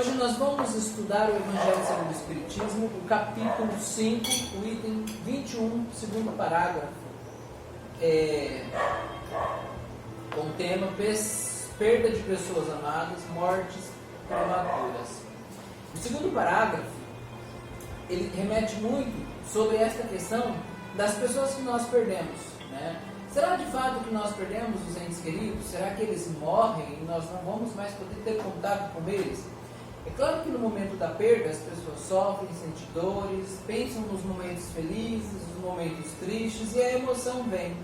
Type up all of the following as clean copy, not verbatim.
Hoje nós vamos estudar o Evangelho segundo o Espiritismo, o capítulo 5, o item 21, segundo parágrafo, com o tema perda de pessoas amadas, mortes prematuras. O segundo parágrafo, ele remete muito sobre esta questão das pessoas que nós perdemos, né? Será de fato que nós perdemos os entes queridos? Será que eles morrem e nós não vamos mais poder ter contato com eles? É claro que no momento da perda as pessoas sofrem, sentem dores, pensam nos momentos felizes, nos momentos tristes e a emoção vem.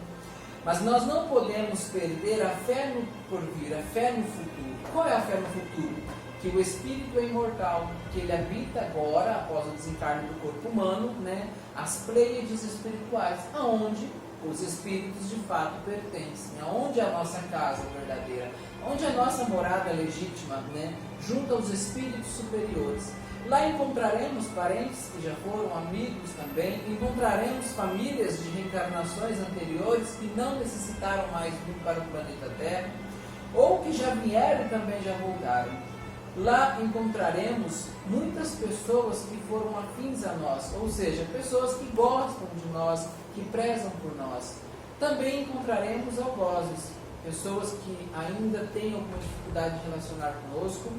Mas nós não podemos perder a fé no porvir, a fé no futuro. Qual é a fé no futuro? Que o espírito é imortal, que ele habita agora, após o desencarne do corpo humano, né, as pleiades espirituais, aonde os espíritos de fato pertencem, aonde é a nossa casa verdadeira, onde é a nossa morada legítima, né, junto aos espíritos superiores. Lá encontraremos parentes que já foram amigos também, encontraremos famílias de reencarnações anteriores que não necessitaram mais vir para o planeta Terra, ou que já vieram e também já voltaram. Lá encontraremos muitas pessoas que foram afins a nós, ou seja, pessoas que gostam de nós, que prezam por nós. Também encontraremos algozes, pessoas que ainda têm alguma dificuldade de relacionar conosco,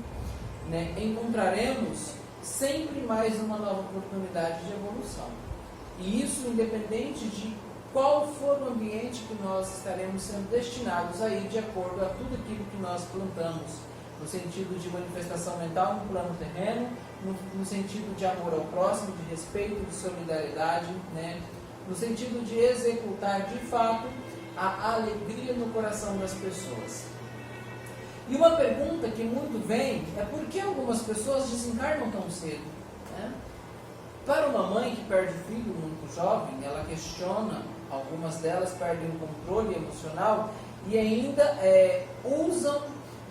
né? Encontraremos sempre mais uma nova oportunidade de evolução. E isso independente de qual for o ambiente que nós estaremos sendo destinados a ir de acordo a tudo aquilo que nós plantamos, no sentido de manifestação mental no plano terreno, no sentido de amor ao próximo, de respeito, de solidariedade, né? No sentido de executar de fato a alegria no coração das pessoas. E uma pergunta que muito vem é por que algumas pessoas desencarnam tão cedo, né? Para uma mãe que perde o filho muito jovem, ela questiona, algumas delas perdem o controle emocional e ainda usam,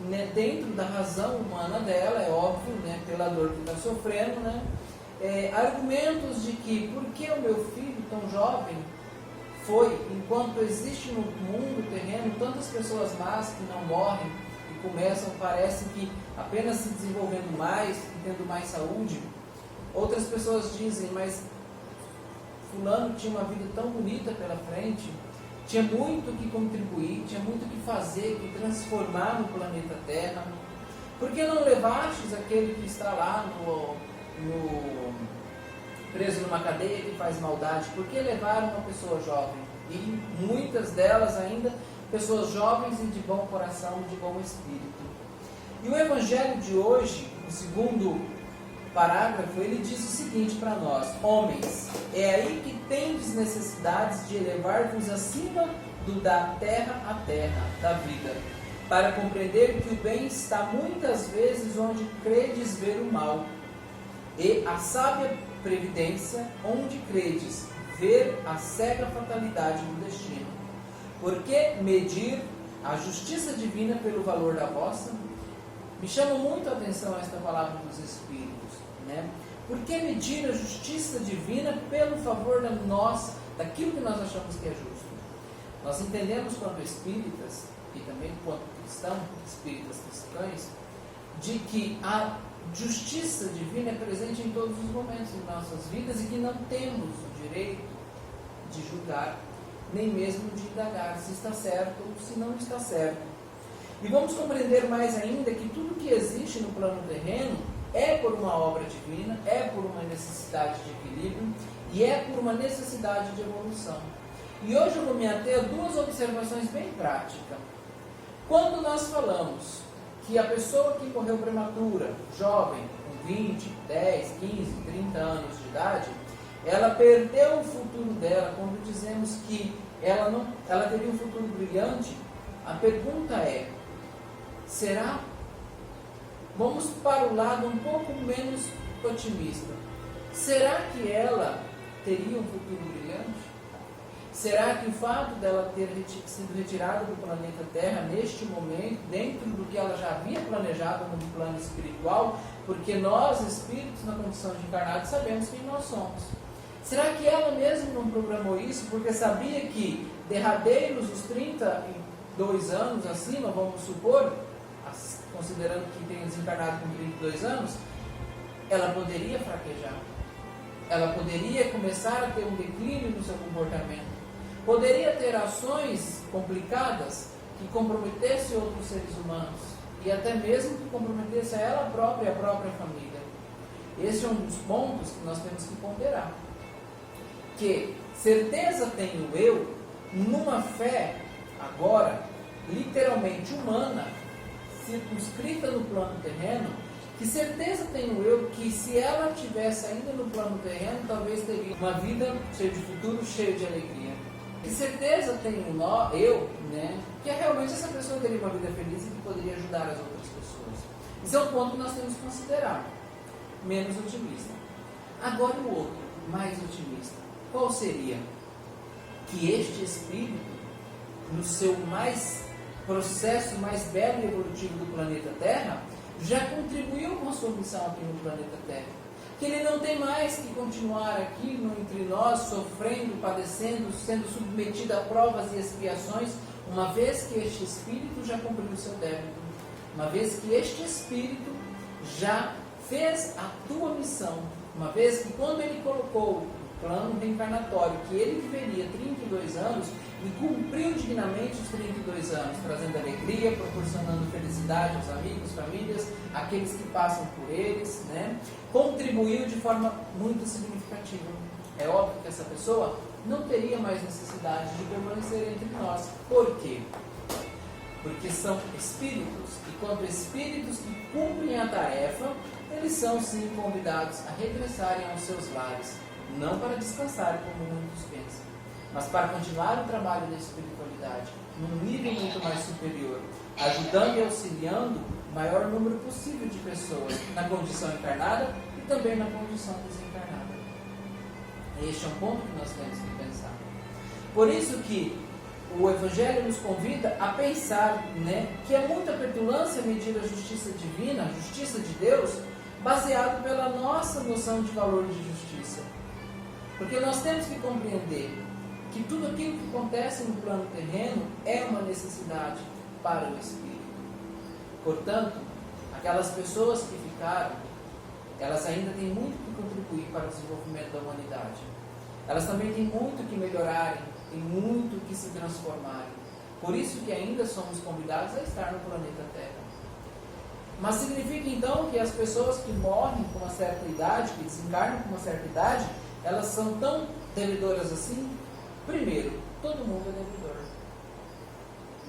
né, dentro da razão humana dela, é óbvio, né, pela dor que está sofrendo, né, argumentos de que por que o meu filho tão jovem foi, enquanto existe no mundo terreno tantas pessoas más que não morrem e começam, parece que apenas se desenvolvendo mais e tendo mais saúde. Outras pessoas dizem, mas fulano tinha uma vida tão bonita pela frente, tinha muito que contribuir, tinha muito que fazer, que transformar no planeta Terra. Por que não levastes aquele que está lá preso numa cadeia que faz maldade? Por que levaram uma pessoa jovem? E muitas delas ainda pessoas jovens e de bom coração, de bom espírito. E o Evangelho de hoje, no segundo parágrafo, ele diz o seguinte para nós: homens, é aí que tendes necessidades de elevar-vos acima do da terra à terra, da vida, para compreender que o bem está muitas vezes onde credes ver o mal, e a sábia previdência onde credes ver a cega fatalidade do destino. Porque medir a justiça divina pelo valor da vossa? Me chama muito a atenção esta palavra dos Espíritos, né? Por que medir a justiça divina pelo favor daquilo que nós achamos que é justo? Nós entendemos quanto espíritas, e também quanto cristãos, espíritas cristãos, de que a justiça divina é presente em todos os momentos de nossas vidas e que não temos o direito de julgar, nem mesmo de indagar se está certo ou se não está certo. E vamos compreender mais ainda que tudo que existe no plano terreno é por uma obra divina, é por uma necessidade de equilíbrio e é por uma necessidade de evolução. E hoje eu vou me ater a duas observações bem práticas. Quando nós falamos que a pessoa que morreu prematura, jovem, com 20, 10, 15, 30 anos de idade, ela perdeu o futuro dela, quando dizemos que ela teria um futuro brilhante, a pergunta é, será? Vamos para o lado um pouco menos otimista. Será que ela teria um futuro brilhante? Será que o fato dela ter sido retirada do planeta Terra neste momento, dentro do que ela já havia planejado no plano espiritual, porque nós, espíritos, na condição de encarnados, sabemos quem nós somos. Será que ela mesma não programou isso, porque sabia que derradeiros os 32 anos acima, vamos supor, considerando que tenha desencarnado com 32 anos, ela poderia fraquejar. Ela poderia começar a ter um declínio no seu comportamento. Poderia ter ações complicadas que comprometessem outros seres humanos e até mesmo que comprometesse a ela própria e a própria família. Esse é um dos pontos que nós temos que ponderar. Que certeza tenho eu numa fé agora literalmente humana, circunscrita no plano terreno, que certeza tenho eu que se ela estivesse ainda no plano terreno, talvez teria uma vida cheia de futuro, cheia de alegria. Que certeza tenho eu, que realmente essa pessoa teria uma vida feliz e que poderia ajudar as outras pessoas. Esse é um ponto que nós temos que considerar. Menos otimista. Agora o outro, mais otimista. Qual seria? Que este espírito, no seu processo mais belo e evolutivo do planeta Terra, já contribuiu com a sua missão aqui no planeta Terra. Que ele não tem mais que continuar aqui entre nós, sofrendo, padecendo, sendo submetido a provas e expiações, uma vez que este espírito já cumpriu o seu débito. Uma vez que este espírito já fez a tua missão. Uma vez que quando ele colocou o plano reencarnatório, que ele viveria 32 anos, e cumpriu dignamente os 32 anos, trazendo alegria, proporcionando felicidade aos amigos, famílias, aqueles que passam por eles, contribuiu de forma muito significativa. É óbvio que essa pessoa não teria mais necessidade de permanecer entre nós. Por quê? Porque são espíritos, e quanto espíritos que cumprem a tarefa, eles são sim convidados a regressarem aos seus lares, não para descansar como muitos pensam, mas para continuar o trabalho da espiritualidade, num nível muito mais superior, ajudando e auxiliando o maior número possível de pessoas na condição encarnada e também na condição desencarnada. Este é um ponto que nós temos que pensar. Por isso que o Evangelho nos convida a pensar que é muita petulância medir a justiça divina, a justiça de Deus, baseado pela nossa noção de valor de justiça. Porque nós temos que compreender que tudo aquilo que acontece no plano terreno é uma necessidade para o espírito. Portanto, aquelas pessoas que ficaram, elas ainda têm muito que contribuir para o desenvolvimento da humanidade. Elas também têm muito que melhorarem, têm muito que se transformarem. Por isso que ainda somos convidados a estar no planeta Terra. Mas significa então que as pessoas que morrem com uma certa idade, que desencarnam com uma certa idade, elas são tão devedoras assim? Primeiro, todo mundo é devedor.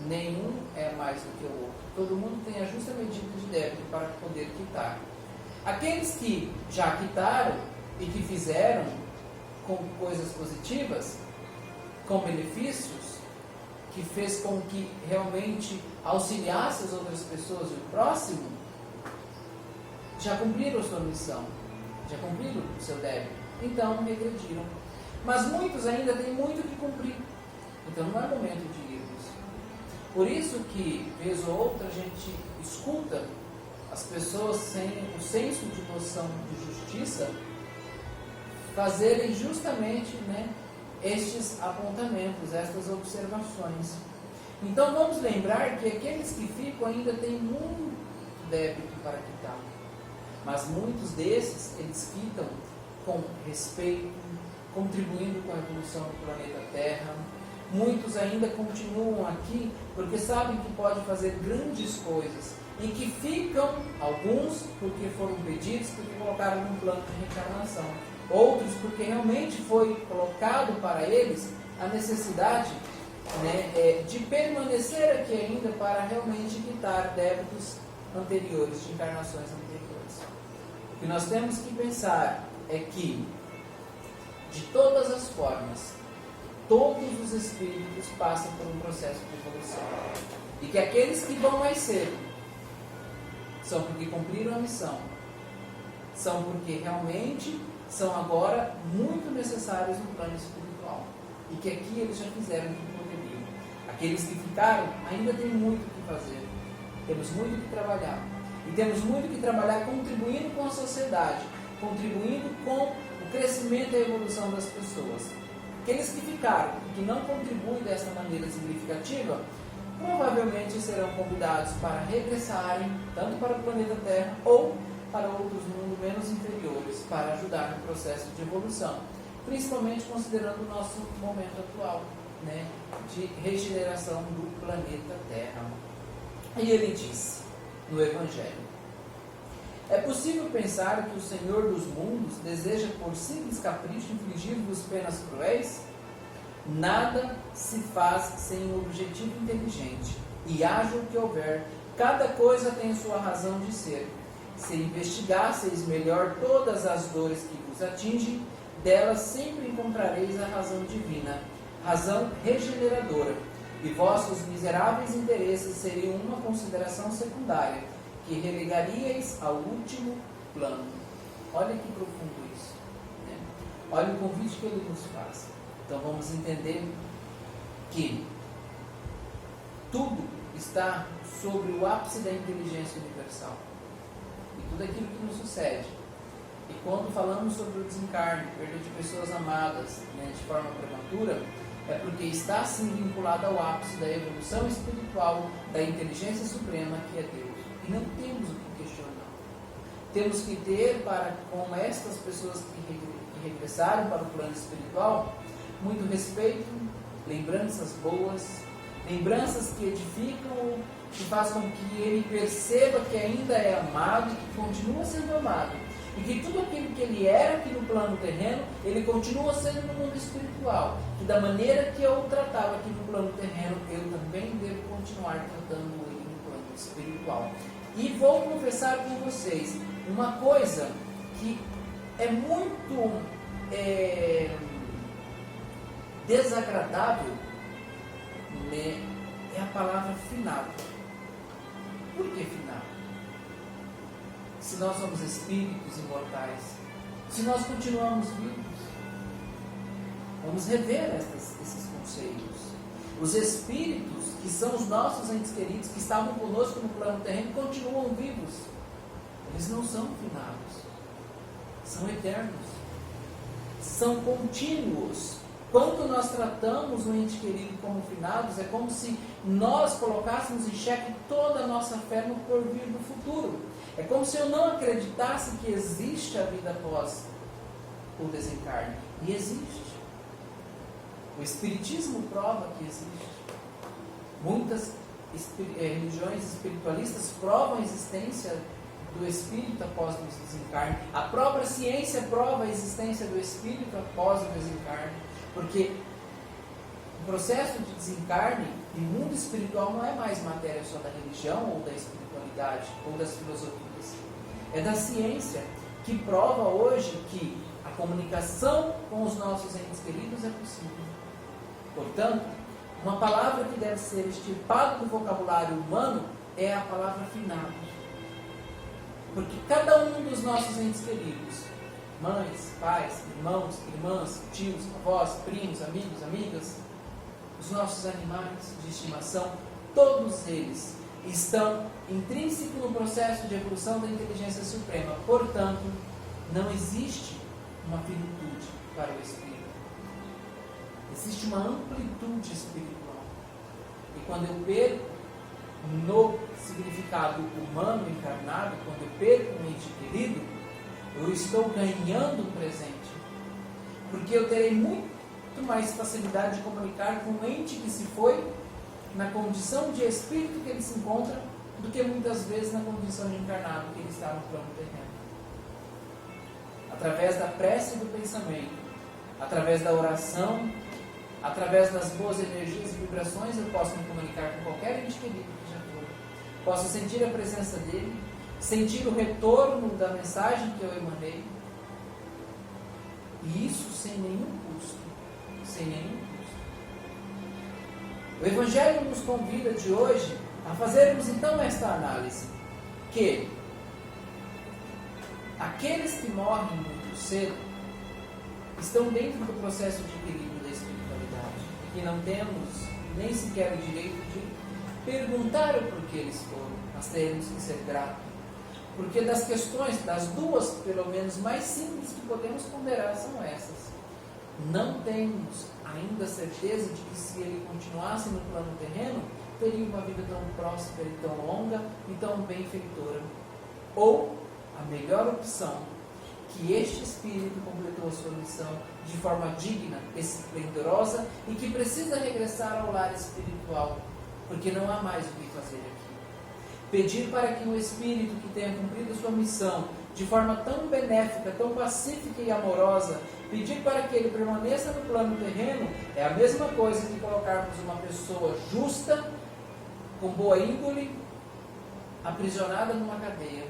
Nenhum é mais do que o outro. Todo mundo tem a justa medida de débito para poder quitar. Aqueles que já quitaram e que fizeram com coisas positivas, com benefícios, que fez com que realmente auxiliasse as outras pessoas e o próximo, já cumpriram a sua missão, já cumpriram o seu débito, então regrediram. Mas muitos ainda têm muito que cumprir, então não é momento de irmos. Por isso que, vez ou outra, a gente escuta as pessoas sem o senso de noção de justiça fazerem justamente estes apontamentos, estas observações. Então vamos lembrar que aqueles que ficam ainda têm muito débito para quitar. Mas muitos desses, eles ficam com respeito, contribuindo com a evolução do planeta Terra. Muitos ainda continuam aqui porque sabem que podem fazer grandes coisas e que ficam, alguns porque foram pedidos, porque colocaram num plano de reencarnação. Outros porque realmente foi colocado para eles a necessidade de permanecer aqui ainda para realmente quitar débitos anteriores, de encarnações anteriores. O que nós temos que pensar é que, de todas as formas, todos os espíritos passam por um processo de evolução. E que aqueles que vão mais cedo são porque cumpriram a missão, são porque realmente são agora muito necessários no plano espiritual. E que aqui eles já fizeram o que poderiam. Aqueles que ficaram ainda têm muito o que fazer. Temos muito o que trabalhar. E temos muito o que trabalhar contribuindo com a sociedade, contribuindo com o crescimento e a evolução das pessoas. Aqueles que ficaram e que não contribuem dessa maneira significativa, provavelmente serão convidados para regressarem tanto para o planeta Terra ou para outros mundos menos inferiores, para ajudar no processo de evolução, principalmente considerando o nosso momento atual, né, de regeneração do planeta Terra. E ele disse no Evangelho: é possível pensar que o Senhor dos mundos deseja por simples capricho infligir-vos penas cruéis? Nada se faz sem um objetivo inteligente, e haja o que houver, cada coisa tem sua razão de ser. Se investigasseis melhor todas as dores que vos atingem, delas sempre encontrareis a razão divina, razão regeneradora, e vossos miseráveis interesses seriam uma consideração secundária, que relegaríeis ao último plano. Olha que profundo isso, né? Olha o convite que ele nos faz. Então vamos entender que tudo está sobre o ápice da inteligência universal. E tudo aquilo que nos sucede. E quando falamos sobre o desencarne, perda de pessoas amadas, né, de forma prematura, é porque está assim vinculado ao ápice da evolução espiritual da inteligência suprema que é Deus. E não temos o que questionar. Temos que ter para com estas pessoas que regressaram para o plano espiritual muito respeito, lembranças boas, lembranças que edificam, que fazem com que ele perceba que ainda é amado, que continua sendo amado, e que tudo aquilo que ele era aqui no plano terreno, ele continua sendo no mundo espiritual, que da maneira que eu o tratava aqui no plano terreno, eu também devo continuar tratando ele no plano espiritual. E vou confessar com vocês uma coisa que é muito desagradável, né? É a palavra finado. Por que finado? Se nós somos espíritos imortais, se nós continuamos vivos, vamos rever esses conceitos. Os espíritos, que são os nossos entes queridos, que estavam conosco no plano terreno, continuam vivos. Eles não são finados, são eternos, são contínuos. Quando nós tratamos o ente querido como finados, é como se nós colocássemos em xeque toda a nossa fé no porvir do futuro. É como se eu não acreditasse que existe a vida após o desencarne. E existe. O Espiritismo prova que existe. Muitas religiões espiritualistas provam a existência do espírito após o desencarne. A própria ciência prova a existência do espírito após o desencarne. Porque o processo de desencarne e mundo espiritual não é mais matéria só da religião ou da espiritualidade ou das filosofias. É da ciência que prova hoje que a comunicação com os nossos entes queridos é possível. Portanto, uma palavra que deve ser extirpada do vocabulário humano é a palavra finado. Porque cada um dos nossos entes queridos, mães, pais, irmãos, irmãs, tios, avós, primos, amigos, amigas, os nossos animais de estimação, todos eles estão intrínsecos no processo de evolução da inteligência suprema. Portanto, não existe uma finitude para o espírito. Existe uma amplitude espiritual. E quando eu perco no significado humano encarnado, quando eu perco um ente querido, eu estou ganhando um presente. Porque eu terei muito mais facilidade de comunicar com um ente que se foi na condição de espírito que ele se encontra, do que muitas vezes na condição de encarnado que ele está no plano terreno. Através da prece e do pensamento, através da oração, através das boas energias e vibrações, eu posso me comunicar com qualquer ente querido que já foi. Posso sentir a presença dele, sentir o retorno da mensagem que eu emanei. E isso sem nenhum custo. Sem nenhum custo. O Evangelho nos convida de hoje a fazermos então esta análise. Que aqueles que morrem muito cedo estão dentro do processo de equilíbrio da espiritualidade. E que não temos nem sequer o direito de perguntar o porquê eles foram. Nós teremos que ser gratos. Porque das questões, das duas, pelo menos, mais simples que podemos ponderar são essas. Não temos ainda certeza de que se ele continuasse no plano terreno, teria uma vida tão próspera e tão longa e tão benfeitora. Ou a melhor opção, que este espírito completou a sua missão de forma digna, esplendorosa e que precisa regressar ao lar espiritual, porque não há mais o que fazer aqui. Pedir para que um espírito que tenha cumprido a sua missão de forma tão benéfica, tão pacífica e amorosa, pedir para que ele permaneça no plano terreno é a mesma coisa que colocarmos uma pessoa justa, com boa índole, aprisionada numa cadeia,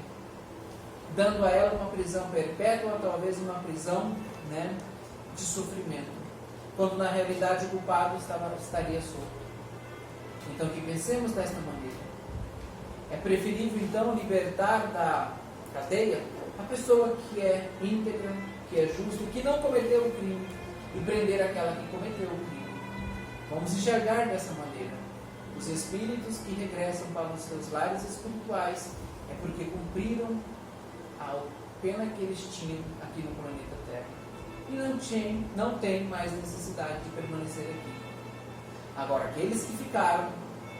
dando a ela uma prisão perpétua, ou talvez uma prisão, de sofrimento, quando na realidade o culpado estaria solto. Então que pensemos desta maneira. É preferível então libertar da cadeia a pessoa que é íntegra, que é justa, que não cometeu o crime, e prender aquela que cometeu o crime. Vamos enxergar dessa maneira. Os espíritos que regressam para os seus lares espirituais é porque cumpriram a pena que eles tinham aqui no planeta Terra e não tem mais necessidade de permanecer aqui. Agora, aqueles que ficaram,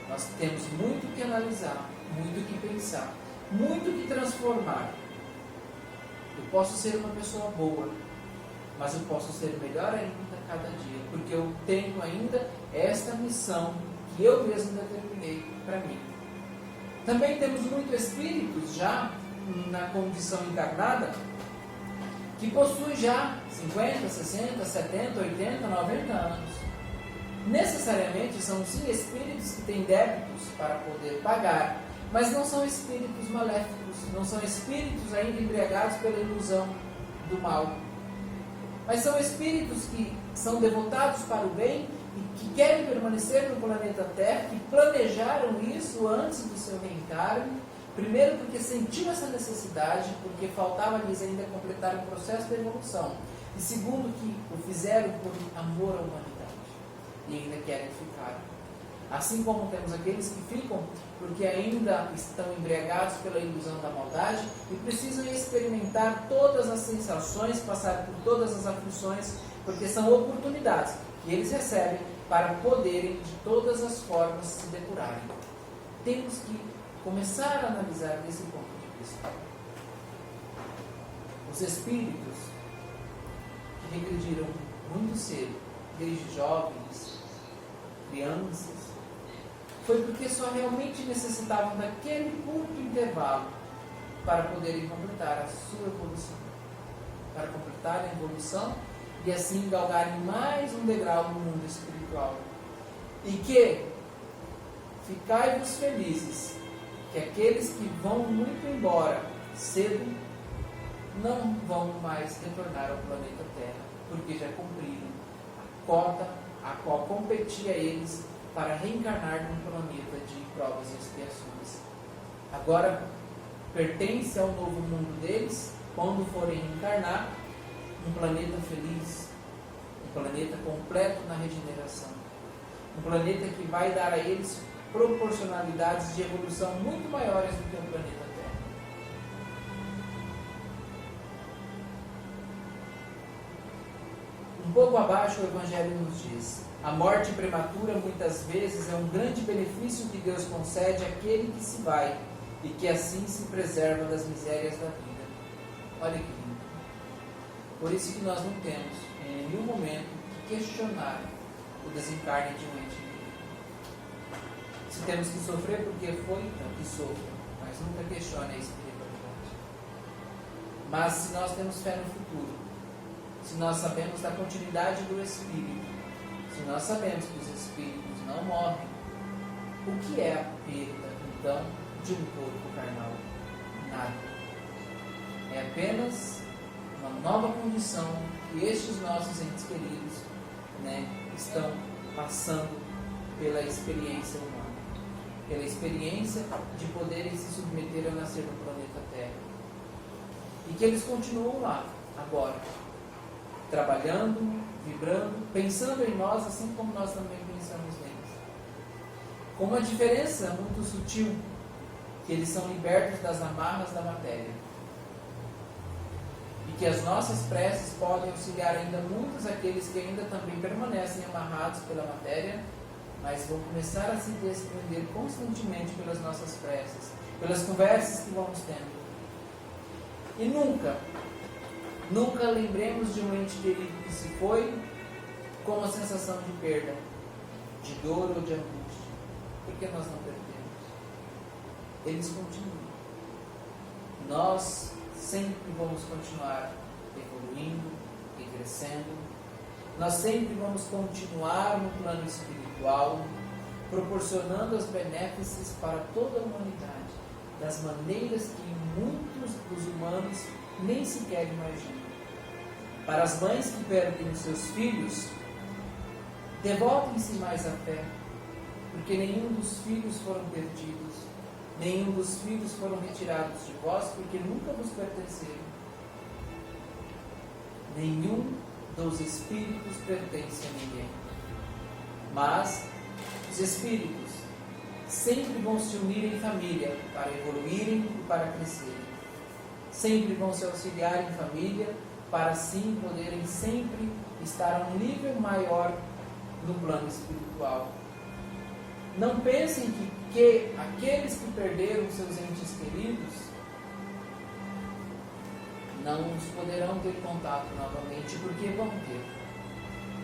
nós temos muito que analisar, muito que pensar, muito que transformar. Eu posso ser uma pessoa boa, mas eu posso ser melhor ainda cada dia, porque eu tenho ainda esta missão que eu mesmo determinei para mim. Também temos muitos espíritos já na condição encarnada que possuem já 50, 60, 70, 80, 90 anos. Necessariamente são sim espíritos que têm débitos para poder pagar, mas não são espíritos maléficos, não são espíritos ainda embriagados pela ilusão do mal, mas são espíritos que são devotados para o bem e que querem permanecer no planeta Terra, que planejaram isso antes do seu reencarne. Primeiro porque sentiu essa necessidade, porque faltava-lhes ainda completar o processo da evolução. E segundo que o fizeram por amor à humanidade. E ainda querem ficar. Assim como temos aqueles que ficam porque ainda estão embriagados pela ilusão da maldade e precisam experimentar todas as sensações, passar por todas as aflições, porque são oportunidades que eles recebem para poderem de todas as formas se depurarem. Temos que começar a analisar desse ponto de vista. Os espíritos que regrediram muito cedo, desde jovens, crianças, foi porque só realmente necessitavam daquele curto intervalo para poderem completar a sua evolução, para completar a evolução e assim galgarem mais um degrau no mundo espiritual. E que ficai-vos felizes que aqueles que vão muito embora cedo não vão mais retornar ao planeta Terra, porque já cumpriram a cota a qual competia a eles para reencarnar num planeta de provas e expiações. Agora pertence ao novo mundo deles, quando forem reencarnar, um planeta feliz, um planeta completo na regeneração, um planeta que vai dar a eles proporcionalidades de evolução muito maiores do que o planeta Terra. Um pouco abaixo o Evangelho nos diz: a morte prematura muitas vezes é um grande benefício que Deus concede àquele que se vai e que assim se preserva das misérias da vida. Olha que lindo. Por isso que nós não temos em nenhum momento que questionar o desencarne de um ente querido. Se temos que sofrer porque foi, então que sofra, mas nunca questione a espiritualidade. Mas se nós temos fé no futuro, se nós sabemos da continuidade do Espírito, se nós sabemos que os Espíritos não morrem, o que é a perda, então, de um corpo carnal? Nada. É apenas uma nova condição que estes nossos entes queridos estão passando pela experiência humana, pela experiência de poderem se submeter a nascer no planeta Terra. E que eles continuam lá, agora, trabalhando, vibrando, pensando em nós, assim como nós também pensamos neles. Com uma diferença muito sutil, que eles são libertos das amarras da matéria. E que as nossas preces podem auxiliar ainda muitos aqueles que ainda também permanecem amarrados pela matéria, mas vão começar a se desprender constantemente pelas nossas preces, pelas conversas que vamos tendo. E nunca lembremos de um ente querido que se foi com uma sensação de perda, de dor ou de angústia, porque nós não perdemos. Eles continuam. Nós sempre vamos continuar evoluindo e crescendo. Nós sempre vamos continuar no plano espiritual, proporcionando as benéfices para toda a humanidade, das maneiras que muitos dos humanos nem sequer imaginam. Para as mães que perdem os seus filhos, devotem-se mais à fé, porque nenhum dos filhos foram perdidos, nenhum dos filhos foram retirados de vós, porque nunca vos pertenceram. Nenhum dos espíritos pertence a ninguém. Mas os espíritos sempre vão se unir em família para evoluírem e para crescerem. Sempre vão se auxiliar em família para assim poderem sempre estar a um nível maior no plano espiritual. Não pensem que aqueles que perderam seus entes queridos não poderão ter contato novamente, porque vão ter,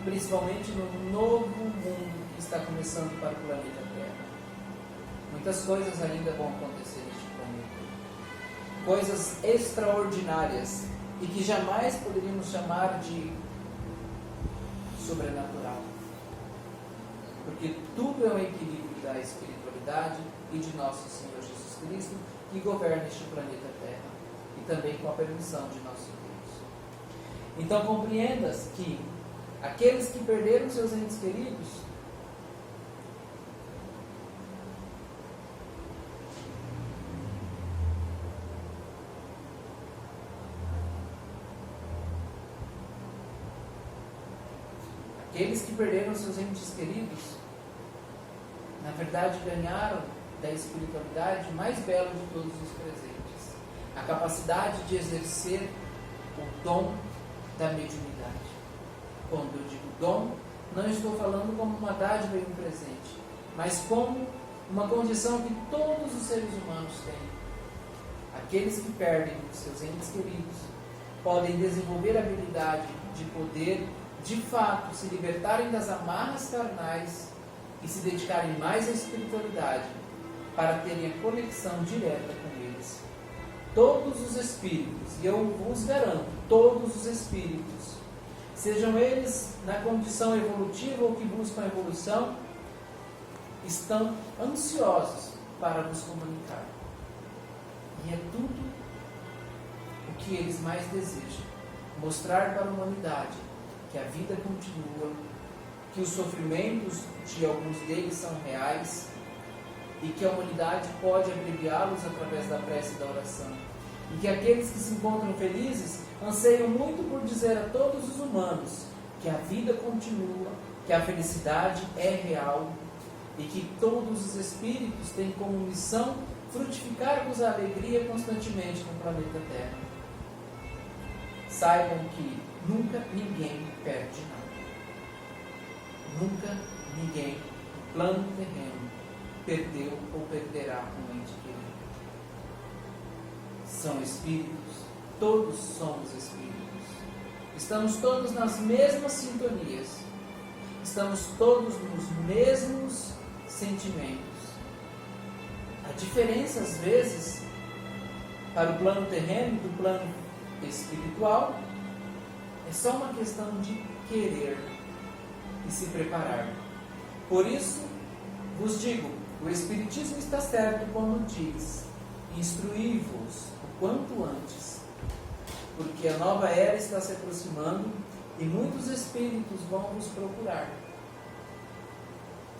principalmente no novo mundo que está começando para o planeta Terra. Muitas coisas ainda vão acontecer neste planeta, coisas extraordinárias e que jamais poderíamos chamar de sobrenatural, porque tudo é um equilíbrio da espiritualidade e de nosso Senhor Jesus Cristo, que governa este planeta Terra, e também com a permissão de nosso Deus. Então compreendas que aqueles que perderam seus entes queridos na verdade ganharam da espiritualidade mais belo de todos os presentes, a capacidade de exercer o dom da mediunidade. Quando eu digo dom, não estou falando como uma dádiva e um presente, mas como uma condição que todos os seres humanos têm. Aqueles que perdem os seus entes queridos podem desenvolver a habilidade de poder, de fato, se libertarem das amarras carnais e se dedicarem mais à espiritualidade, para terem a conexão direta com eles. Todos os espíritos, e eu vos garanto, todos os espíritos, sejam eles na condição evolutiva ou que buscam a evolução, estão ansiosos para vos comunicar. E é tudo o que eles mais desejam: mostrar para a humanidade que a vida continua, que os sofrimentos de alguns deles são reais e que a humanidade pode abreviá-los através da prece e da oração. E que aqueles que se encontram felizes anseiam muito por dizer a todos os humanos que a vida continua, que a felicidade é real e que todos os espíritos têm como missão frutificar-vos a alegria constantemente no planeta Terra. Saibam que nunca ninguém perde nada. Nunca ninguém no plano terreno perdeu ou perderá um ente querido. São espíritos, todos somos espíritos. Estamos todos nas mesmas sintonias. Estamos todos nos mesmos sentimentos. A diferença, às vezes, para o plano terreno e do plano espiritual, é só uma questão de querer e se preparar. Por isso, vos digo, o Espiritismo está certo quando diz: instruí-vos o quanto antes, porque a nova era está se aproximando e muitos espíritos vão vos procurar.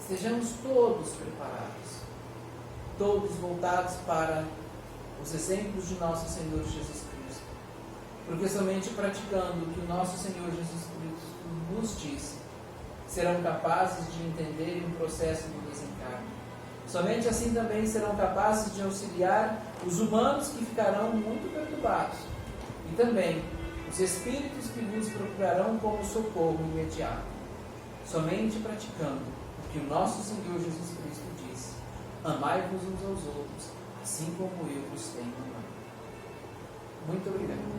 Estejamos todos preparados, todos voltados para os exemplos de nosso Senhor Jesus Cristo, porque somente praticando o que o nosso Senhor Jesus Cristo nos disse, serão capazes de entender o processo do desencarne. Somente assim também serão capazes de auxiliar os humanos que ficarão muito perturbados, e também os espíritos que vos procurarão como socorro imediato. Somente praticando o que o nosso Senhor Jesus Cristo disse: amai-vos uns aos outros, assim como eu vos tenho amado. Muito obrigado.